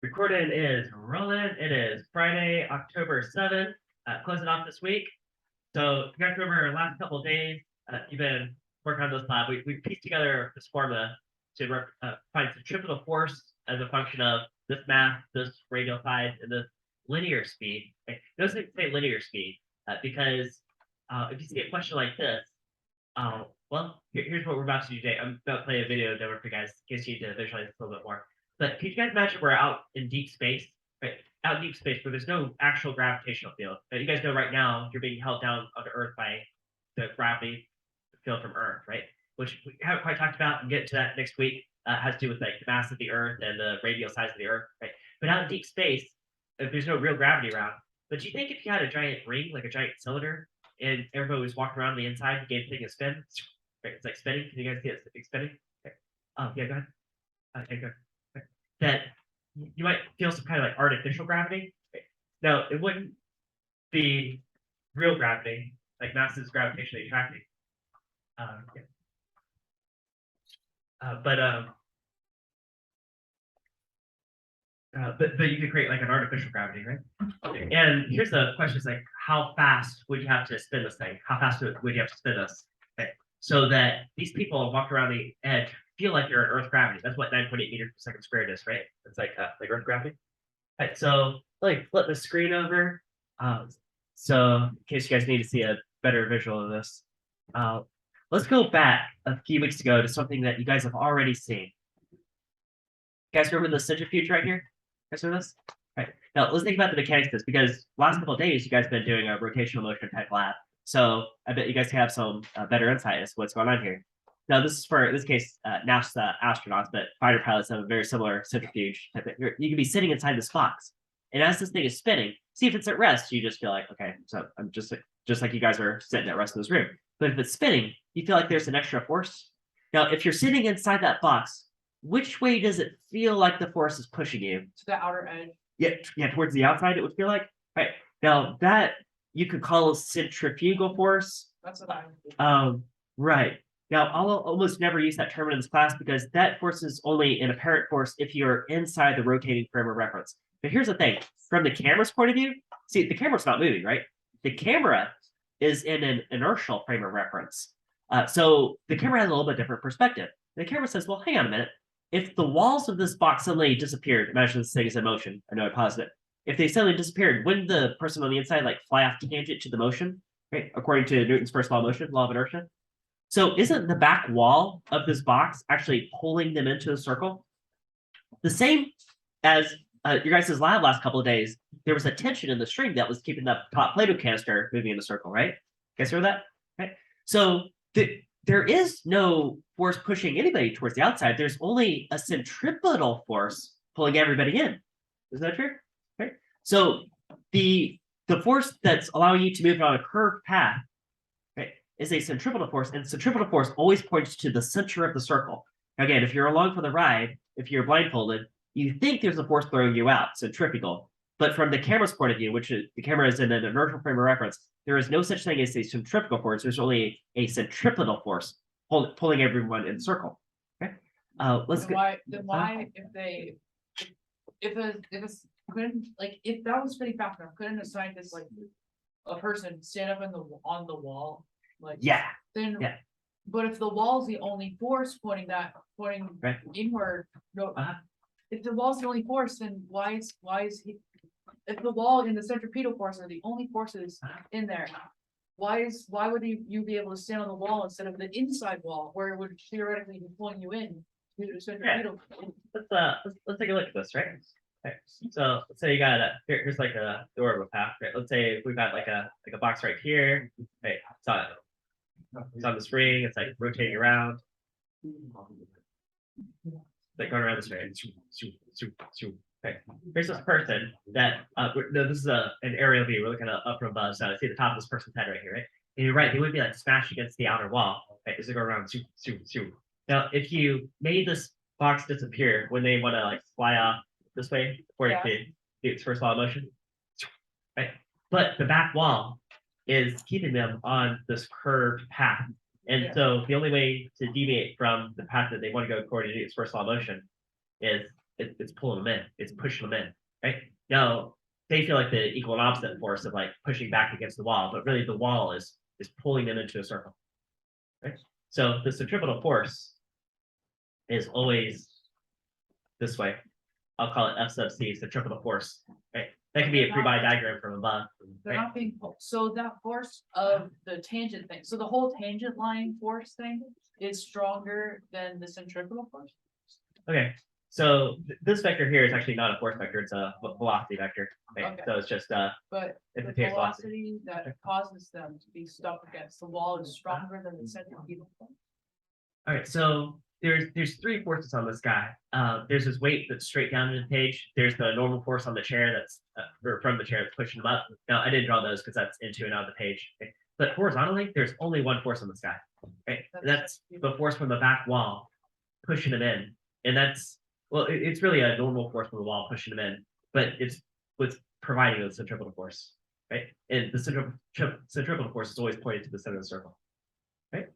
Recording is rolling. It is Friday, October 7th, closing off this week. So if you guys remember our last couple of days, you've been working on this lab. We pieced together this formula to find centripetal force as a function of this mass, this radial side, and this linear speed. Okay. Notice I say linear speed because if you see a question like this, here's what we're about to do today. I'm about to play a video demo for you guys in case you need to visualize this a little bit more. But can you guys imagine we're out in deep space, right? Out in deep space where there's no actual gravitational field. But you guys know right now you're being held down onto Earth by the gravity field from Earth, right? Which we haven't quite talked about and get to that next week. Has to do with like the mass of the Earth and the radial size of the Earth, right? But out in deep space, there's no real gravity around. But do you think if you had a giant ring, like a giant cylinder, and everybody was walking around the inside and gave things a spin, right? It's like spinning. Can you guys see it spinning? Okay. Yeah, go ahead. Okay, good. That you might feel some kind of like artificial gravity. No, it wouldn't be real gravity, like masses gravitationally attracting. But you could create like an artificial gravity, right? And here's the question: is like, how fast would you have to spin this thing? How fast would you have to spin this? Okay. So that these people walk around the edge feel like you're in Earth gravity. That's what 9.8 meters per second squared is, right? It's like Earth gravity. All right, so like flip the screen over. So in case you guys need to see a better visual of this, let's go back a few weeks ago to something that you guys have already seen. You guys remember the centrifuge right here? You guys remember this? All right. Now let's think about the mechanics of this because last couple of days you guys have been doing a rotational motion type lab. So I bet you guys have some better insight as to what's going on here. Now, this is for, in this case, NASA astronauts, but fighter pilots have a very similar centrifuge. You can be sitting inside this box. And as this thing is spinning, see if it's at rest, you just feel like, okay, so I'm just like you guys are sitting at rest in this room. But if it's spinning, you feel like there's an extra force. Now, if you're sitting inside that box, which way does it feel like the force is pushing you? To the outer edge. Yeah, towards the outside, it would feel like. Right. Now, that you could call a centrifugal force. That's what I'm right. Now, I'll almost never use that term in this class because that force is only an apparent force if you're inside the rotating frame of reference. But here's the thing. From the camera's point of view, see, the camera's not moving, right? The camera is in an inertial frame of reference. So the camera has a little bit different perspective. The camera says, well, hang on a minute. If the walls of this box suddenly disappeared, imagine this thing is in motion. I know I paused it. If they suddenly disappeared, wouldn't the person on the inside like fly off tangent to the motion, right? According to Newton's first law of motion, law of inertia. So isn't the back wall of this box actually pulling them into a circle? The same as your guys' lab last couple of days, there was a tension in the string that was keeping the top Play-Doh canister moving in a circle, right? You guys hear that? Right. So there is no force pushing anybody towards the outside. There's only a centripetal force pulling everybody in. Is that true? Right. So the force that's allowing you to move on a curved path is a centripetal force, and centripetal force always points to the center of the circle. Again, if you're along for the ride, if you're blindfolded, you think there's a force throwing you out, centrifugal. But from the camera's point of view, which is, the camera is in an inertial frame of reference, there is no such thing as a centrifugal force. There's only a centripetal force pulling everyone in a circle. Okay, let's go. Why if couldn't, like, if that was spinning fast enough, couldn't a scientist, like a person, stand up on the wall? Like, then but if the wall's the only force pointing right inward, if the wall's the only force, then why is he, if the wall and the centripetal force are the only forces in there, why would you be able to stand on the wall instead of the inside wall where it would theoretically be pulling you in to the centripetal? Let's take a look at this, right? Okay. So let's say you got here's like a door of a path, right? Let's say we've got like a box right here. Right, it's on the spring, it's like rotating around. Like going around this way. Okay. Here's this person that no, this is an aerial view. We're looking up from above. So I see the top of this person's head right here, right? And you're right, they would be like smashed against the outer wall. Right, as they go around. Now, if you made this box disappear when they want to like fly off this way, according to its first law of motion, right? But the back wall is keeping them on this curved path. And so the only way to deviate from the path that they want to go according to its first law of motion is it's pulling them in, it's pushing them in, right? Now they feel like the equal and opposite force of like pushing back against the wall, but really the wall is pulling them into a circle, right? So the centripetal force is always this way. I'll call it F sub C, centripetal force, right? That can be a free body diagram from above. They're Right? not being pulled. So that force of the tangent thing, so the whole tangent line force thing is stronger than the centripetal force? Okay, so this vector here is actually not a force vector, it's a velocity vector. Right? Okay. So it's just But It's the a phase velocity. velocity that causes them to be stuck against the wall is stronger than the centripetal force? all right, so there's three forces on this guy. There's this weight that's straight down into the page. There's the normal force on the chair that's or from the chair that's pushing them up. Now I didn't draw those because that's into and out of the page. Okay? But horizontally, there's only one force on this guy. Right? And that's the force from the back wall pushing him in. And that's well, it's really a normal force from the wall pushing him in, but it's what's providing the centripetal force. Right? And the centripetal force is always pointed to the center of the circle. Right?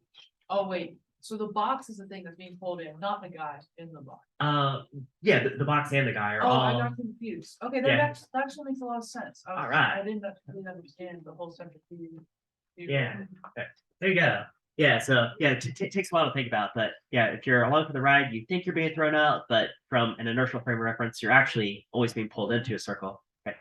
Oh, wait, so the box is the thing that's being pulled in, not the guy in the box. Yeah, the box and the guy are Oh, I all got confused. Okay, that Yeah. that actually makes a lot of sense. All right. I didn't really understand the whole centrifuge. Yeah. There you go. Yeah, so yeah, it takes a while to think about, but yeah, if you're along for the ride, you think you're being thrown out, but from an inertial frame of reference, you're actually always being pulled into a circle. Okay.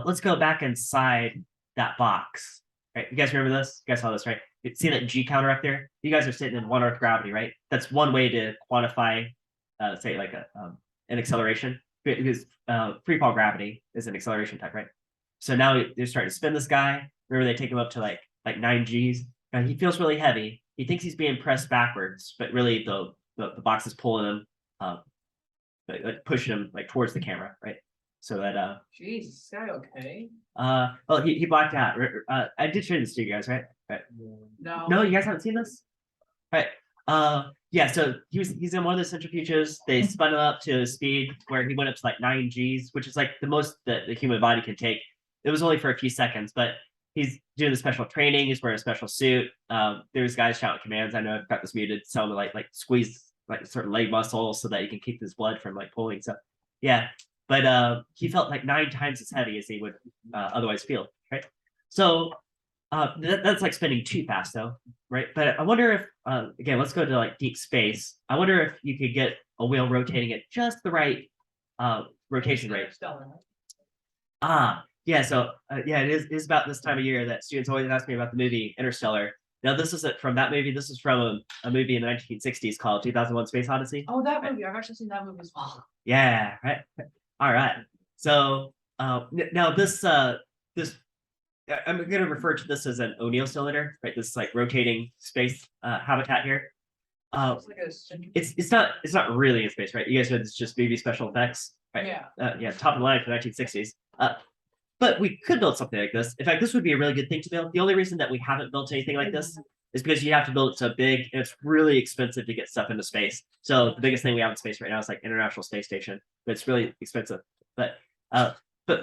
Let's go back inside that box. Right, you guys remember this? You guys saw this, right? You see that G counter up there? You guys are sitting in one earth gravity, right? That's one way to quantify, say like an acceleration, because free fall gravity is an acceleration type, right? So now they're starting to spin this guy. Remember, they take him up to like 9 Gs. And he feels really heavy. He thinks he's being pressed backwards, but really the box is pulling him, like pushing him like towards the camera, right? So that Jeez, is this guy okay? well, he blacked out. I did show this to you guys, right? No. No, you guys haven't seen this? Right. Yeah, so he's in one of the centrifuges. They spun him up to a speed where he went up to like 9 Gs, which is like the most that the human body can take. It was only for a few seconds, but he's doing the special training. He's wearing a special suit. There's guys shouting commands. I know I've got this muted. Tell him to like squeeze like certain leg muscles so that you can keep his blood from like pulling. So yeah, but he felt like 9 times as heavy as he would otherwise feel. Right. So that's like spinning too fast though, right? But I wonder if again, let's go to like deep space. I wonder if you could get a wheel rotating at just the right rotation rate. Yeah, so yeah, it is about this time of year that students always ask me about the movie Interstellar. Now, this isn't from that movie. This is from a movie in the 1960s called 2001: Space Odyssey. Oh, that movie. I've actually seen that movie as well. Yeah, right. All right. So now this I'm going to refer to this as an O'Neill cylinder, right? This like rotating space habitat here. It's not really in space, right? You guys know it's just movie special effects, right? Yeah. Yeah, top of the line for the 1960s. But we could build something like this. In fact, this would be a really good thing to build. The only reason that we haven't built anything like this is because you have to build it so big and it's really expensive to get stuff into space. So the biggest thing we have in space right now is like International Space Station, but it's really expensive. But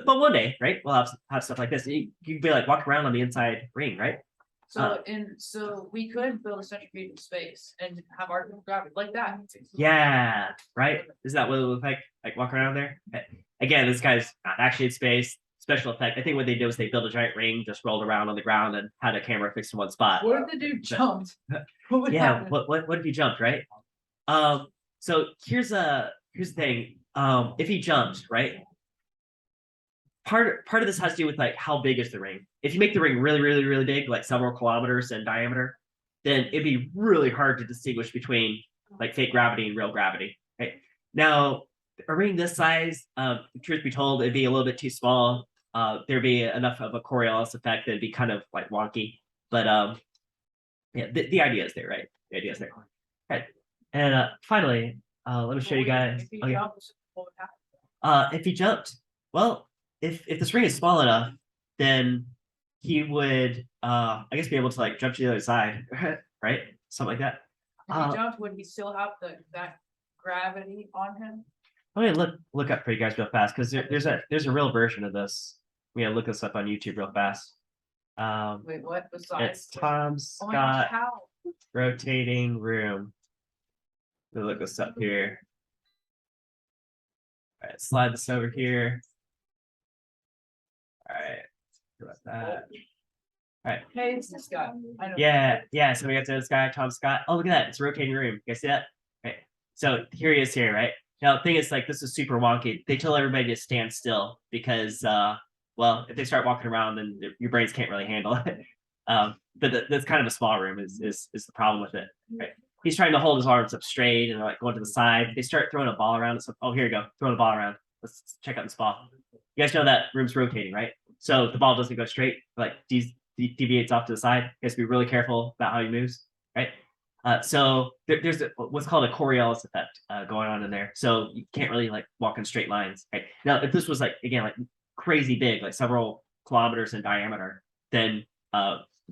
one day, right, we'll have stuff like this. You can be like walk around on the inside ring, right? So we could build a centrifuge in space and have our gravity like that. Yeah, right. Is that what it would look like? Like walk around there? Again, this guy's not actually in space. Special effect. I think what they did was they built a giant ring, just rolled around on the ground, and had a camera fixed in one spot. What if the dude jumped? What Yeah, happen? what if he jumped, right? So here's the thing. If he jumped, right? Part of this has to do with like how big is the ring. If you make the ring really, really, really big, like several kilometers in diameter, then it'd be really hard to distinguish between like fake gravity and real gravity. Right now, a ring this size, truth be told, it'd be a little bit too small. There'd be enough of a Coriolis effect that'd be kind of like wonky. But yeah, the idea is there, right? The idea is there. Right. And finally, let me show you guys. If he jumped, well, if this ring is small enough, then he would I guess be able to like jump to the other side, right? Something like that. If he jumped, would he still have that gravity on him? Let me look up for you guys real fast because there's a real version of this. We gotta look this up on YouTube real fast. Wait, what? Besides, it's Tom oh my gosh, Scott how? rotating room. Let me look this up here. All right, slide this over here. All right, about that. All right. Hey, it's this guy. I know. Yeah. So we got this guy, Tom Scott. Oh, look at that! It's a rotating room. You guys see that? Right. So here he is here, right? Now the thing is, like, this is super wonky. They tell everybody to stand still because, well, if they start walking around, then your brains can't really handle it. But that's kind of a small room is the problem with it. Right? He's trying to hold his arms up straight and like going to the side. They start throwing a ball around. So, oh, here you go, throwing a ball around. Let's check out this ball. You guys know that room's rotating, right? So the ball doesn't go straight, like deviates off to the side. You guys be really careful about how he moves, right? So there's what's called a Coriolis effect going on in there. So you can't really like walk in straight lines, right? Now, if this was like, again, like crazy big, like several kilometers in diameter, then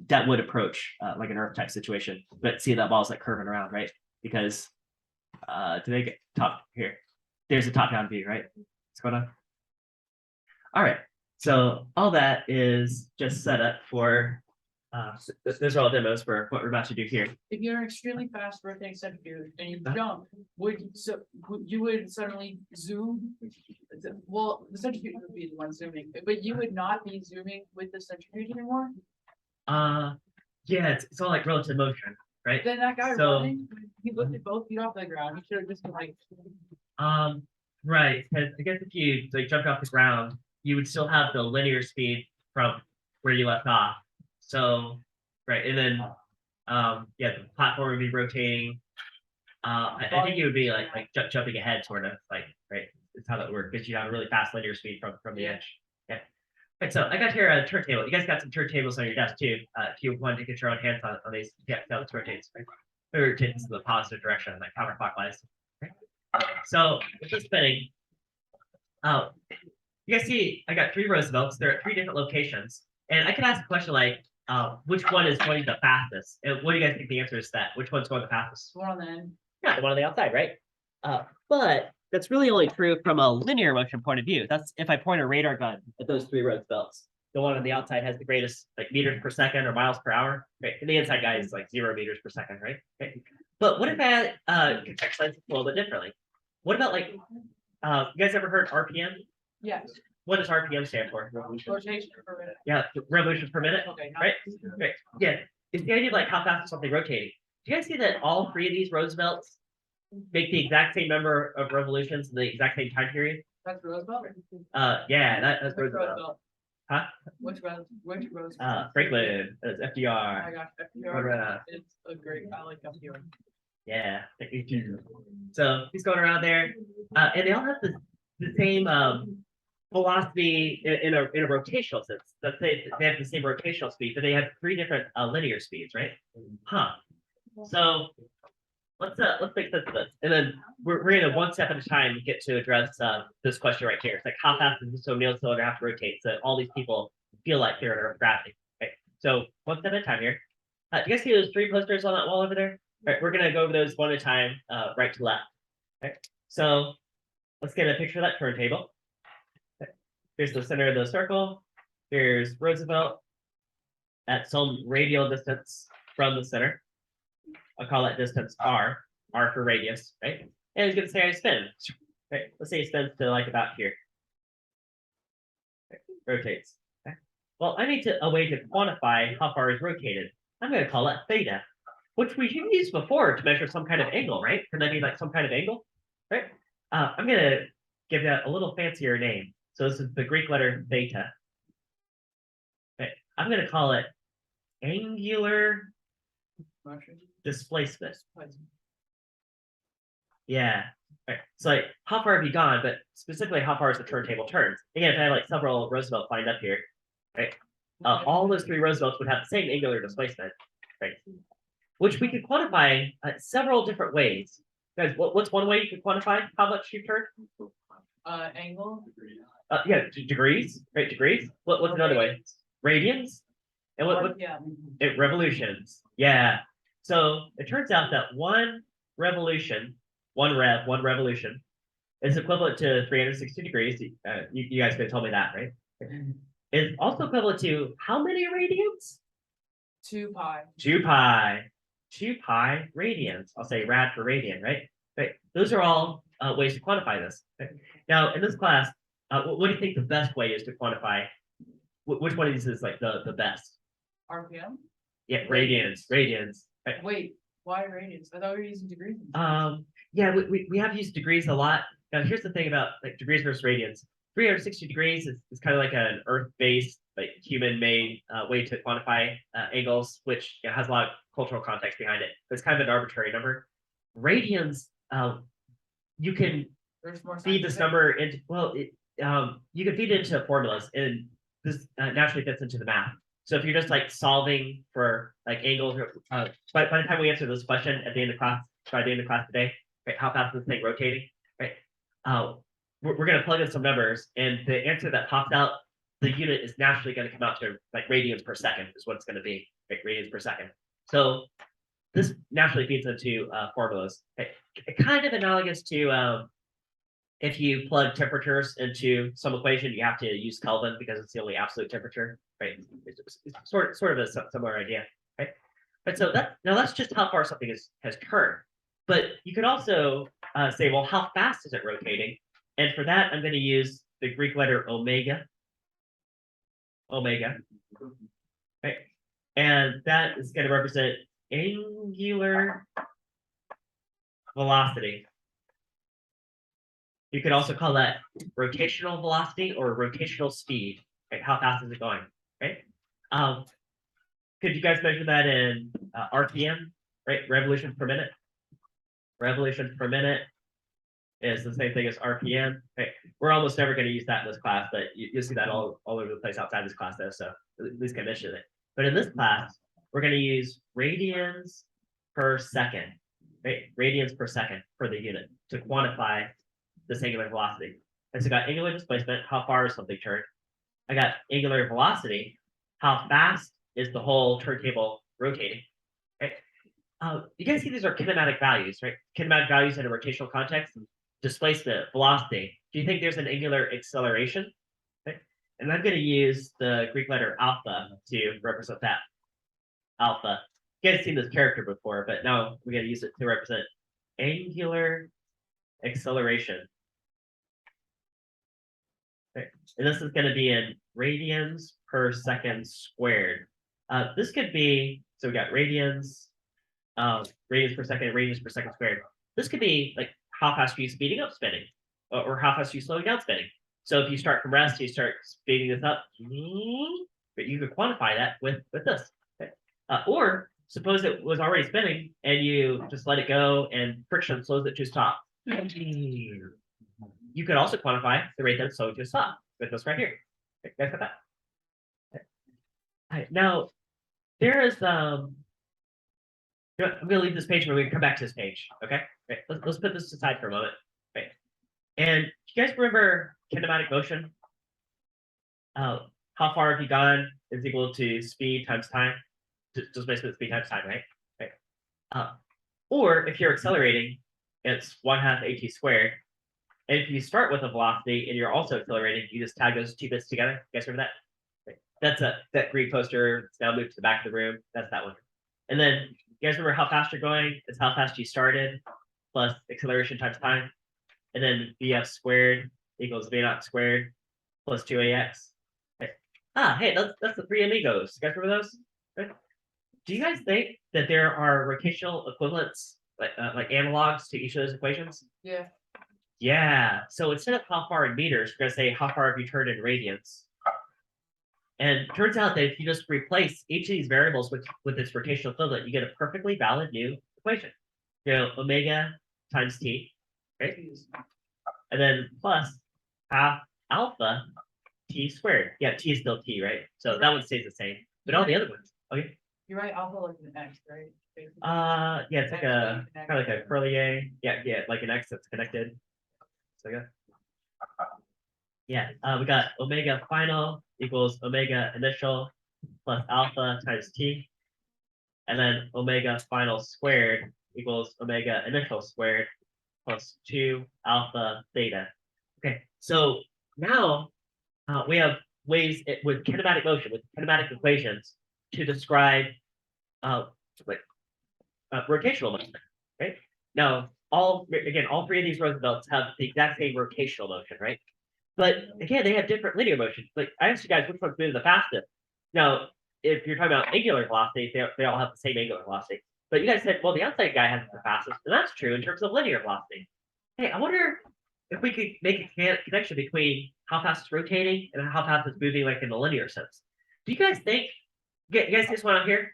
that would approach like an Earth type situation. But see, that ball's like curving around, right? Because do they get top here? There's a top-down view, right? What's going on? All right. So all that is just set up for those are all demos for what we're about to do here. If you're an extremely fast rotating centrifuge and you jump, you would suddenly zoom? Well, the centrifuge would be the one zooming, but you would not be zooming with the centrifuge anymore? Yeah, it's all like relative motion, right? Then that guy running, he lifted both feet off the ground. He should have just been like. Right. Because I guess if you like jumped off the ground, you would still have the linear speed from where you left off. So, right, and then yeah, the platform would be rotating. I think it would be like jumping ahead, sort of like, right. That's how that works because you have a really fast linear speed from the edge. Yeah. Right, so I got here a turntable. You guys got some turntables on your desk too. If you wanted to get your own hands on these, yeah, that rotates, right? It rotates in the positive direction, like counterclockwise. Okay. So with this spinning, you guys see I got 3 Roosevelts. They're at 3 different locations. And I can ask a question like, which one is going the fastest? And what do you guys think the answer is to that? Which one's going the fastest? The one on the end. Yeah, the one on the outside, right? But that's really only true from a linear motion point of view. That's if I point a radar gun at those 3 Roosevelts. The one on the outside has the greatest like meters per second or miles per hour. Right? And the inside guy is like 0 meters per second, right? Okay. But what if I contextualize it a little bit differently? What about like, you guys ever heard RPM? Yes. What does RPM stand for? Rotation per minute. Yeah, revolutions per minute. Okay. Right? Right. Yeah. It's the idea of like how fast is something rotating. Do you guys see that all 3 of these Roosevelts make the exact same number of revolutions in the exact same time period? That's Roosevelt? Yeah, that's Which Roosevelt. Huh? Which Roosevelt? Franklin, that's Oh FDR. my gosh, FDR. It's a great, I like FDR. Yeah, so he's going around there, and they all have the same velocity in a rotational sense. Let's say they have the same rotational speed, but they have 3 different linear speeds, right? Huh. So let's make sense of this, and then we're gonna one step at a time get to address this question right here. It's like how fast does this O'Neill cylinder have to rotate so that all these people feel like they're in Earth gravity? Okay, so one step at a time here. Do you guys see those 3 posters on that wall over there? All right, we're gonna go over those one at a time, right to left. Okay, so let's get a picture of that turntable. Okay. Here's the center of the circle. Here's Roosevelt at some radial distance from the center. I'll call that distance R for radius, right? And he's gonna say I spin. Okay, let's say he spins to like about here. Okay. Rotates. Okay. Well, I need a way to quantify how far he's rotated. I'm gonna call it theta, which we've used before to measure some kind of angle, right? Can that be like some kind of angle, right? I'm gonna give that a little fancier name. So this is the Greek letter theta. Okay. I'm gonna call it angular displacement. Yeah. Right. So like how far have you gone, but specifically how far is the turntable turns? Again, if I had like several Roosevelts lined up here, right? All those 3 Roosevelts would have the same angular displacement, right? Which we could quantify several different ways. Guys, what's one way you could quantify how much you turn? Angle. Yeah, degrees, right? Degrees. What's another way? Radians. And what? Yeah. Revolutions. Yeah. So it turns out that one revolution is equivalent to 360 degrees. You guys could have told me that, right? Is also equivalent to how many radians? 2 pi. 2 pi. 2 pi radians. I'll say rad for radian, right? Right. Those are all ways to quantify this. Okay? Now, in this class, what do you think the best way is to quantify? Which one of these is like the best? RPM? Yeah, radians. Right? Wait, why radians? I thought we were using degrees. Yeah, we have used degrees a lot. Now, here's the thing about like degrees versus radians. 360 degrees is kind of like an Earth-based, like human-made way to quantify angles, which has a lot of cultural context behind it. But it's kind of an arbitrary number. Radians, you can feed this number into you can feed it into formulas, and this naturally fits into the math. So if you're just like solving for like angles, by the time we answer this question at the end of class, by the end of class today, right? How fast is this thing rotating, right? We're going to plug in some numbers, and the answer that pops out, the unit is naturally going to come out to like radians per second is what it's going to be, right? Radians per second. So this naturally feeds into formulas. Right? Kind of analogous to if you plug temperatures into some equation, you have to use Kelvin because it's the only absolute temperature, right? It's sort of a similar idea, right? But so that's just how far something has turned. But you could also say, well, how fast is it rotating? And for that, I'm going to use the Greek letter omega. Omega, right? And that is going to represent angular velocity. You could also call that rotational velocity or rotational speed. Right? How fast is it going? Right? Could you guys measure that in RPM? Right? Revolutions per minute. Revolutions per minute is the same thing as RPM. Right? We're almost never going to use that in this class, but you'll see that all over the place outside this class, though. So at least can mention it. But in this class, we're going to use radians per second. Right? Radians per second for the unit to quantify this angular velocity. And so I got angular displacement, how far is something turned? I got angular velocity, how fast is the whole turntable rotating? Right? You guys see these are kinematic values, right? Kinematic values in a rotational context, displacement, velocity. Do you think there's an angular acceleration? Right? And I'm going to use the Greek letter alpha to represent that. Alpha. You guys have seen this character before, but now we're going to use it to represent angular acceleration. Okay. And this is going to be in radians per second squared. This could be, so we got radians per second squared. This could be like how fast are you speeding up spinning, or how fast are you slowing down spinning. So if you start from rest, you start speeding this up, but you could quantify that with this. Okay. Or suppose it was already spinning and you just let it go and friction slows it to stop. You could also quantify the rate that it's slowing to a stop with this right here. Okay, guys got that? Okay. All right, now there is I'm gonna leave this page, but we're gonna come back to this page. Okay, right. Let's put this aside for a moment. Right. And you guys remember kinematic motion? How far have you gone is equal to speed times time. Just basically speed times time, right? Right. Or if you're accelerating, it's 1/2 at squared. And if you start with a velocity and you're also accelerating, you just tag those two bits together. You guys remember that? Right. That's that green poster. It's now moved to the back of the room. That's that one. And then you guys remember how fast you're going? It's how fast you started plus acceleration times time. And then VF squared equals V naught squared plus 2AX. Right. Hey, that's the three amigos. You guys remember those? Right. Do you guys think that there are rotational equivalents, like analogs to each of those equations? Yeah. Yeah. So instead of how far in meters, we're gonna say how far have you turned in radians. And it turns out that if you just replace each of these variables with its rotational equivalent, you get a perfectly valid new equation. You know, omega times t, right? And then plus half alpha t squared. Yeah, t is still t, right? So that one stays the same. But all the other ones, okay. You write alpha like an X, right? Basically. Yeah, it's like a kind of like a curly A. Yeah, like an X that's connected. So yeah, we got omega final equals omega initial plus alpha times t, and then omega final squared equals omega initial squared plus 2 alpha theta. Okay, so now we have ways with kinematic motion, with kinematic equations, to describe rotational motion, right? Now, all three of these Roosevelts have the exact same rotational motion, right? But again, they have different linear motion. Like I asked you guys which one's moving the fastest. Now, if you're talking about angular velocity, they all have the same angular velocity. But you guys said, well, the outside guy has the fastest, and that's true in terms of linear velocity. Hey, I wonder if we could make a connection between how fast it's rotating and how fast it's moving, like in the linear sense. Do you guys think? You guys see this one out here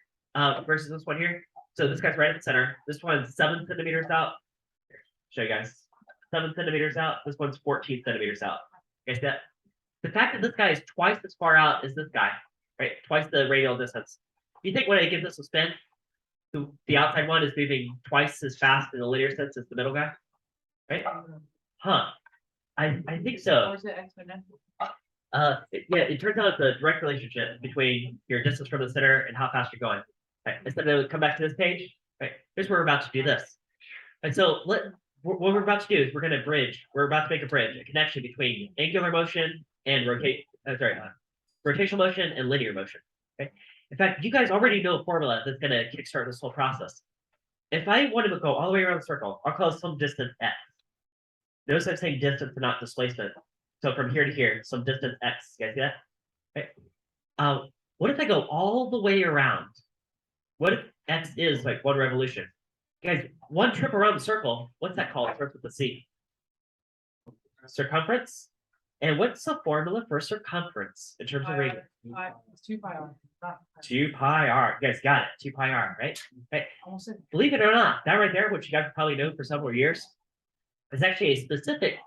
versus this one here? So this guy's right at the center. This one's 7 centimeters out. Show you guys 7 centimeters out. This one's 14 centimeters out. You guys see that? The fact that this guy is twice as far out as this guy, right? Twice the radial distance. Do you think when I give this a spin, the outside one is moving twice as fast in the linear sense as the middle guy? Right? Huh. I think so. Or is it exponential? Yeah, it turns out it's a direct relationship between your distance from the center and how fast you're going. Right. Instead of come back to this page, right? Here's where we're about to do this. And so what we're about to do is we're going to bridge. We're about to make a bridge, a connection between angular motion and rotational motion and linear motion. Okay. In fact, you guys already know a formula that's going to kickstart this whole process. If I want to go all the way around the circle, I'll call some distance x. Notice I'm saying distance and not displacement. So from here to here, some distance x. You guys see that? Right. What if I go all the way around? What if x is like one revolution? Guys, one trip around the circle, what's that called? It starts with the C. Circumference. And what's the formula for circumference in terms of radius? It's 2 pi r. 2 pi r. You guys got it. 2 pi r, right? Right. Almost said Believe it or not, that right there, which you guys probably know for several years, is actually a specific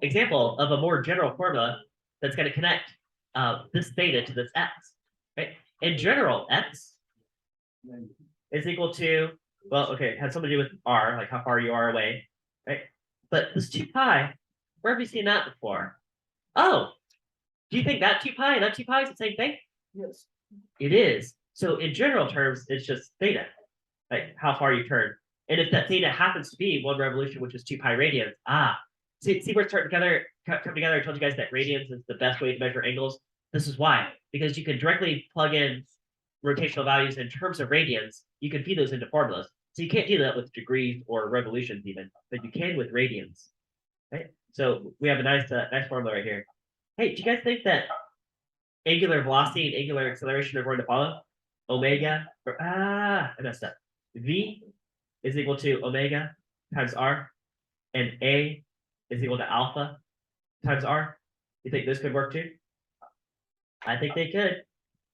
example of a more general formula that's going to connect this theta to this x. Right? In general, x is equal to, well, okay, it has something to do with r, like how far you are away, right? But this 2 pi, where have you seen that before? Oh, do you think that 2 pi and that 2 pi is the same thing? yes. It is. So in general terms, it's just theta, like how far you turn. And if that theta happens to be one revolution, which is 2 pi radians, see where it's come together. I told you guys that radians is the best way to measure angles. This is why, because you can directly plug in rotational values in terms of radians. You can feed those into formulas. So you can't do that with degrees or revolutions even, but you can with radians. Right? So we have a nice formula right here. Hey, do you guys think that angular velocity and angular acceleration are going to follow? Omega, I messed up. V is equal to omega times r, and A is equal to alpha times r. You think this could work too? I think they could.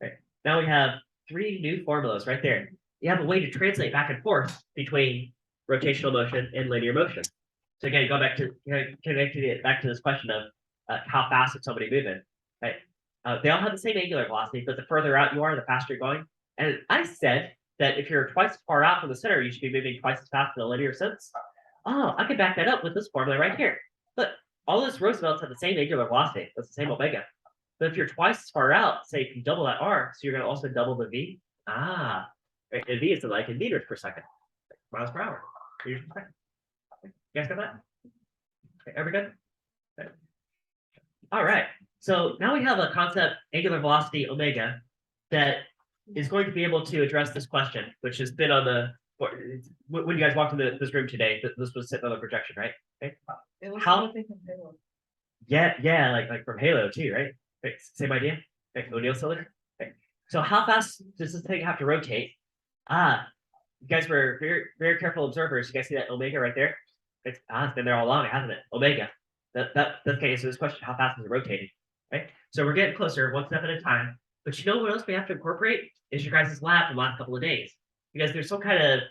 Right. Now we have 3 new formulas right there. You have a way to translate back and forth between rotational motion and linear motion. So again, go back to back to this question of how fast is somebody moving, right? They all have the same angular velocity, but the further out you are, the faster you're going. And I said that if you're twice as far out from the center, you should be moving twice as fast in a linear sense. Oh, I can back that up with this formula right here. Look, all those Roosevelts have the same angular velocity. That's the same omega. But if you're twice as far out, say if you double that r, so you're going to also double the v. Right? And v is like in meters per second, miles per hour, meters per second. You guys got that? Okay, every good? Okay. All right. So now we have a concept, angular velocity omega, that is going to be able to address this question, which has been on the when you guys walked into this room today. This was sitting on the projection, right? Okay. How? Yeah, like from Halo too, right? Okay, same idea. Okay, O'Neill cylinder. Okay. So how fast does this thing have to rotate? You guys were very, very careful observers. You guys see that omega right there? It's been there all along, hasn't it? Omega. That's going to answer this question. How fast is it rotating? Right. So we're getting closer, one step at a time. But you know what else we have to incorporate is your guys' lab from the last couple of days, because there's some kind of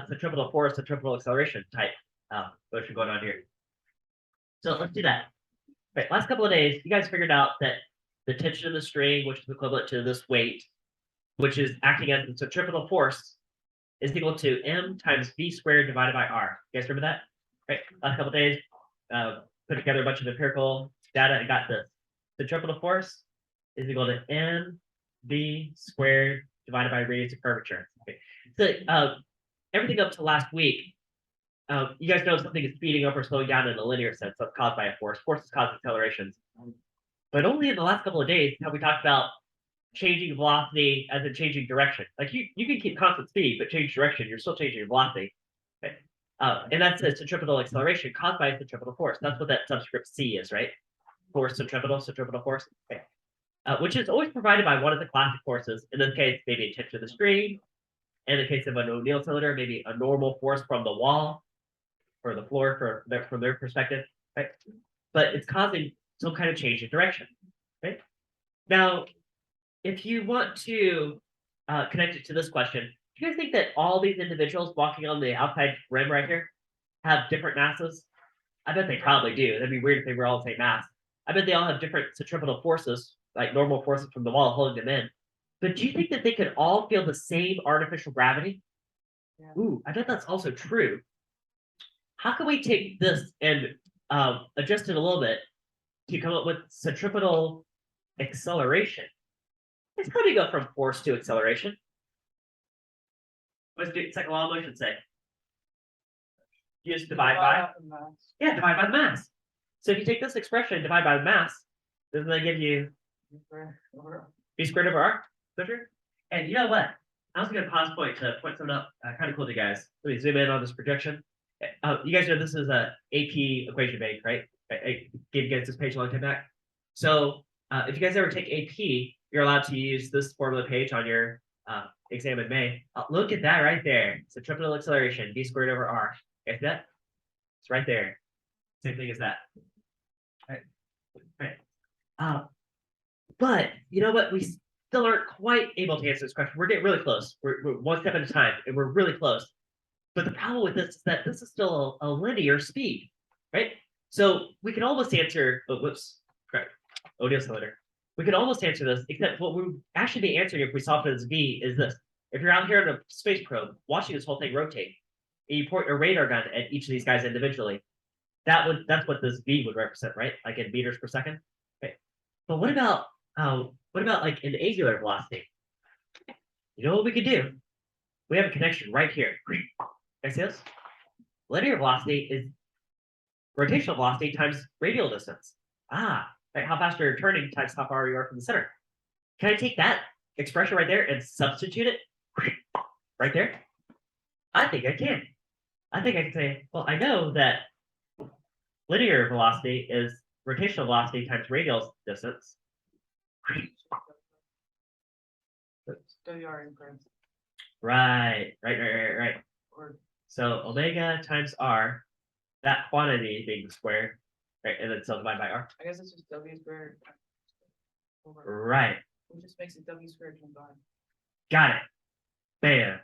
centripetal force, centripetal acceleration type motion going on here. So let's do that. Right. Last couple of days, you guys figured out that the tension of the string, which is equivalent to this weight, which is acting as the centripetal force, is equal to m times v squared divided by r. You guys remember that? Right. Last couple of days, put together a bunch of empirical data and got this. Centripetal force is equal to mv squared divided by radius of curvature. Okay. So everything up to last week, you guys know something is speeding up or slowing down in a linear sense. That's caused by a force. Forces cause accelerations. But only in the last couple of days have we talked about changing velocity as in changing direction. Like you can keep constant speed, but change direction, you're still changing your velocity. Okay. And that's a centripetal acceleration caused by centripetal force. That's what that subscript C is, right? Force centripetal force. Okay. Which is always provided by one of the classic forces. In this case, maybe a tip to the screen. In the case of an O'Neill cylinder, maybe a normal force from the wall or the floor from their perspective, right? But it's causing some kind of change in direction, right? Now, if you want to connect it to this question, do you guys think that all these individuals walking on the outside rim right here have different masses? I bet they probably do. That'd be weird if they were all the same mass. I bet they all have different centripetal forces, like normal forces from the wall holding them in. But do you think that they could all feel the same artificial gravity? Yeah. Ooh, I bet that's also true. How can we take this and adjust it a little bit to come up with centripetal acceleration? It's how do you go from force to acceleration? What's the second law of motion say? You just divide by? Yeah, divide by the mass. So if you take this expression and divide by the mass, doesn't that give you b squared over r? Is that true? And you know what? I was going to pause point to point something up kind of cool to you guys. Let me zoom in on this projection. You guys know this is a AP equation bank, right? I gave you guys this page a long time back. So if you guys ever take AP, you're allowed to use this formula page on your exam in May. Look at that right there. Centripetal acceleration, b squared over r. Get that? It's right there. Same thing as that. Right. But you know what? We still aren't quite able to answer this question. We're getting really close. We're one step at a time, and we're really close. But the problem with this is that this is still a linear speed, right? So we can almost answer, correct. O'Neill cylinder. We can almost answer this, except what we would actually be answering if we solve for this V is this. If you're out here in a space probe watching this whole thing rotate, and you point your radar gun at each of these guys individually, that's what this V would represent, right? Like in meters per second. Okay. But what about like an angular velocity? You know what we could do? We have a connection right here. Can I see this? Linear velocity is rotational velocity times radial distance. Right, how fast you're turning times how far you are from the center. Can I take that expression right there and substitute it right there? I think I can. I think I can say, well, I know that linear velocity is rotational velocity times radial distance. Right. So omega times r, that quantity being the square, right, and then so divide by r. I guess it's just w squared. Right. It just makes it w squared times r. Got it. Bam.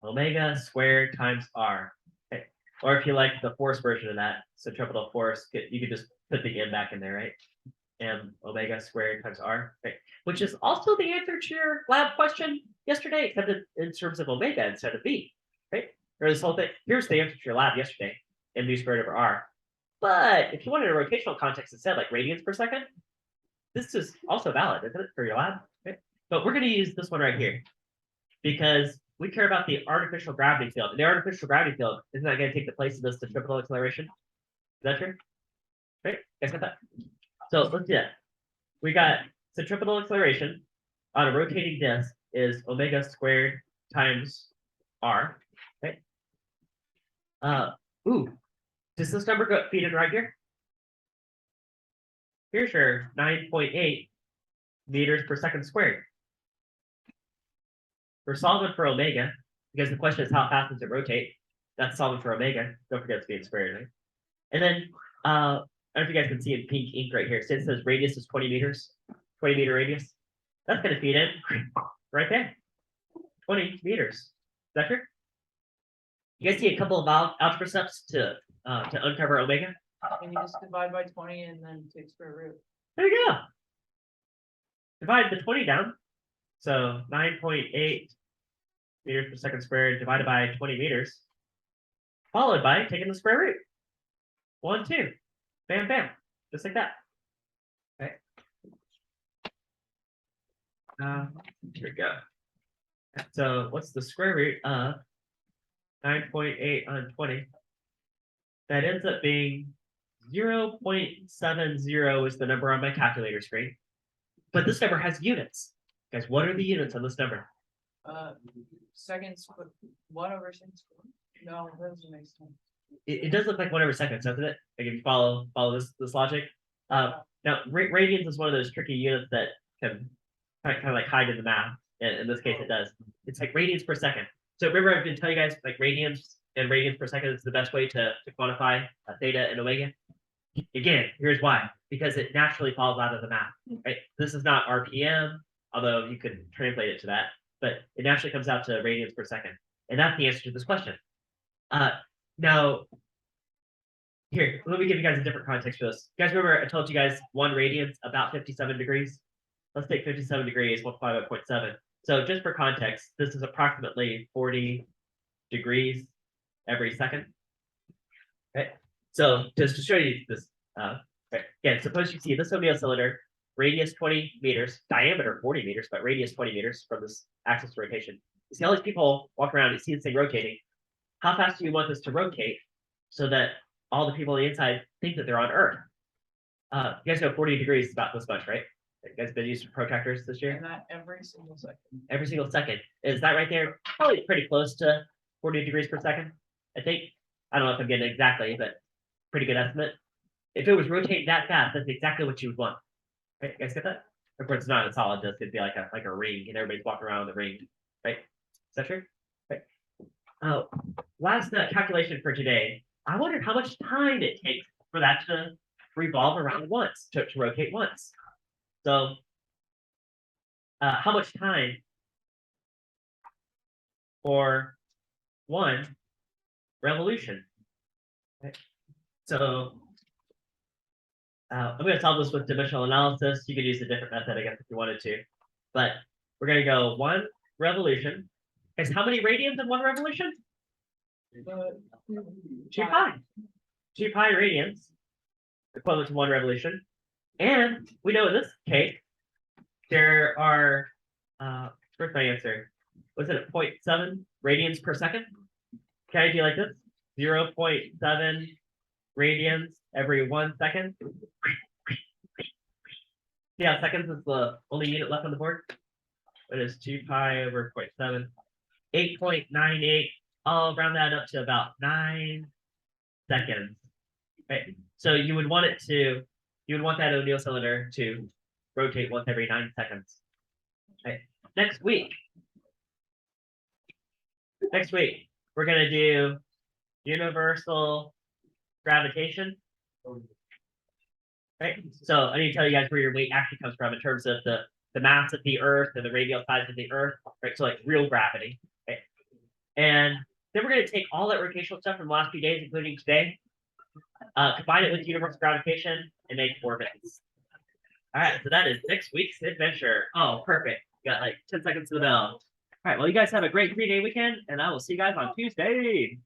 Omega squared times r. Okay. Or if you like the force version of that, centripetal force, you could just put the m back in there, right? M omega squared times r, right? Which is also the answer to your lab question yesterday, except in terms of omega instead of v, right? Or this whole thing. Here's the answer to your lab yesterday, mv squared over r. But if you wanted a rotational context instead, like radians per second, this is also valid, isn't it, for your lab? Okay. But we're going to use this one right here because we care about the artificial gravity field. And the artificial gravity field isn't that going to take the place of this centripetal acceleration? Is that true? Right? Guys got that? So let's do that. We got centripetal acceleration on a rotating disk is omega squared times r. Okay. Does this number feed in right here? Here's your 9.8 meters per second squared. We're solving for omega because the question is how fast does it rotate? That's solving for omega. Don't forget it's being squared, right? And then I don't know if you guys can see in pink ink right here. So it says radius is 20 meters, 20 meter radius. That's going to feed in right there. 20 meters. Is that true? You guys see a couple of algebra steps to uncover omega? And you just divide by 20 and then take square root. There you go. Divide the 20 down. So 9.8 meters per second squared divided by 20 meters, followed by taking the square root. 1, 2. Bam, bam. Just like that. Okay. Here we go. So what's the square root of 9.8 on 20? That ends up being 0.70 is the number on my calculator screen. But this number has units. Guys, what are the units on this number? Seconds, 1/second squared. No, that doesn't make sense. It does look like 1/second, doesn't it? Like if you follow this logic. Now radians is one of those tricky units that can kind of like hide in the math. And in this case, it does. It's like radians per second. So remember, I've been telling you guys like radians and radians per second is the best way to quantify theta and omega. Again, here's why. Because it naturally falls out of the math, right? This is not RPM, although you could translate it to that, but it naturally comes out to radians per second. And that's the answer to this question. Now, here, let me give you guys a different context for this. You guys remember I told you guys 1 radian's about 57 degrees? Let's take 57 degrees, multiply by 0.7. So just for context, this is approximately 40 degrees every second. Right? So just to show you this, right. Again, suppose you see this O'Neill cylinder, radius 20 meters, diameter 40 meters, but radius 20 meters from this axis of rotation. You see all these people walk around, you see this thing rotating. How fast do you want this to rotate so that all the people on the inside think that they're on Earth? You guys know 40 degrees is about this much, right? You guys been used to protractors this year? And that every single second. Every single second. Is that right there? Probably pretty close to 40 degrees per second, I think. I don't know if I'm getting it exactly, but pretty good estimate. If it was rotating that fast, that's exactly what you would want. Right? You guys get that? Of course, it's not a solid disk. It'd be like a ring, and everybody's walking around with a ring. Right? Is that true? Right. Oh, last calculation for today. I wondered how much time it takes for that to revolve around once, to rotate once. So, how much time for 1 revolution? Right. So, I'm going to solve this with dimensional analysis. You could use a different method, I guess, if you wanted to. But we're going to go 1 revolution. Is how many radians in 1 revolution? 2 pi. 2 pi radians, equivalent to 1 revolution. And we know in this case, there are, where's my answer? Was it 0.7 radians per second? Can I do like this? 0.7 radians every 1 second. Yeah, seconds is the only unit left on the board. It is 2 pi over 0.7. 8.98. I'll round that up to about 9 seconds. Right. So you would want that O'Neill cylinder to rotate once every 9 seconds. Right. Next week, we're gonna do universal gravitation. Right. So I need to tell you guys where your weight actually comes from in terms of the mass of the Earth and the radial size of the Earth. Right. So like real gravity. Right. And then we're going to take all that rotational stuff from the last few days, including today, combine it with universal gravitation, and make orbits. All right, so that is next week's adventure. Oh, perfect. Got like 10 seconds to the bell. All right, well, you guys have a great 3-day weekend, and I will see you guys on Tuesday.